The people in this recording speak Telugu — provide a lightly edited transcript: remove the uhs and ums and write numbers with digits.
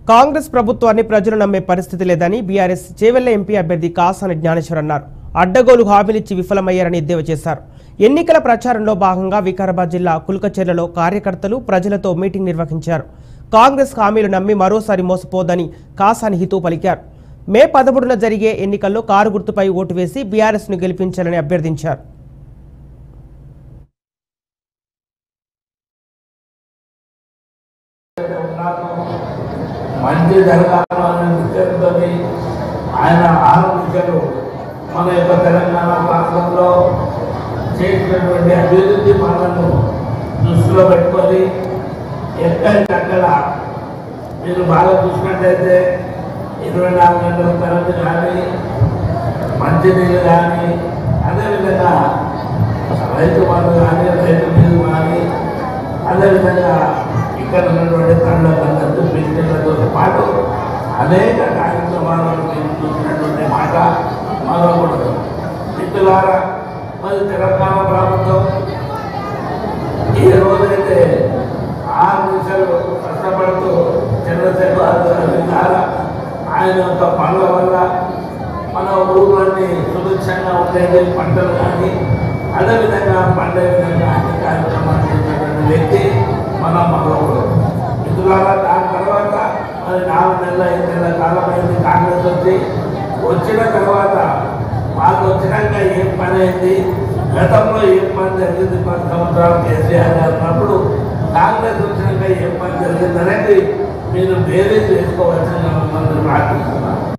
కాంగ్రెస్ ప్రభుత్వాన్ని ప్రజలు నమ్మే పరిస్థితి లేదని బీఆర్ఎస్ చేవెళ్ల ఎంపీ అభ్యర్థి కాసాని జ్ఞానేశ్వర్ అన్నారు. అడ్డగోలు హామీలిచ్చి విఫలమయ్యారని ఎద్దేవా చేశారు. ఎన్నికల ప్రచారంలో భాగంగా వికారాబాద్ జిల్లా కుల్కచెర్లలో కార్యకర్తలు ప్రజలతో మీటింగ్ నిర్వహించారు. కాంగ్రెస్ హామీలు నమ్మి మరోసారి మోసపోదని కాసాని హితవు పలికారు. మే 13న జరిగే ఎన్నికల్లో కారు గుర్తుపై ఓటు వేసి బీఆర్ఎస్ ను గెలిపించాలని అభ్యర్థించారు. మంచి జరగాలని ఉద్దేశంతో ఆయన 6 దిశలు మన యొక్క తెలంగాణ ప్రాంతంలో చేసినటువంటి అభివృద్ధి పనులను దృష్టిలో పెట్టుకొని ఎక్కడికక్కడ మీరు బాగా చూసినట్టయితే 24 గంటల కరెంటు కానీ మంచినీళ్ళు కానీ అదేవిధంగా రైతు బంధు కానీ రైతు బిల్లు కానీ అదేవిధంగా ఇక్కడ ఉన్నటువంటి తండ్రి బంధువులు పెన్షన్లతో పాటు అనేక కార్యక్రమాలను మీరు చూసినటువంటి మాట మరొకటి మిత్రులారా. మరి తెలంగాణ ప్రభుత్వం ఈ రోజైతే 6 నిమిషాలు కష్టపడుతూ చంద్రశేఖర్ ద్వారా ఆయన యొక్క పనుల వల్ల మన ఊళ్ళన్నీ సుభిక్షంగా ఉండేది, పంటలు కానీ అదేవిధంగా పండే విధంగా అన్ని కార్యక్రమాలు చేసినటువంటి వ్యక్తి మన మరొకడు. మిత్రులారా, దాని తర్వాత మరి 4 నెలల 5 నెలల కాలమైంది కాంగ్రెస్ వచ్చిన తర్వాత మాకు వచ్చినాక ఏం పని అయింది, గతంలో ఏం పని జరిగింది 10 సంవత్సరాలు కేసీఆర్ గారు ఉన్నప్పుడు, కాంగ్రెస్ వచ్చినాక ఏం పని జరిగింది అనేది మీరు వేరే చేసుకోవాల్సిన మిమ్మల్ని ప్రార్థిస్తున్నాను.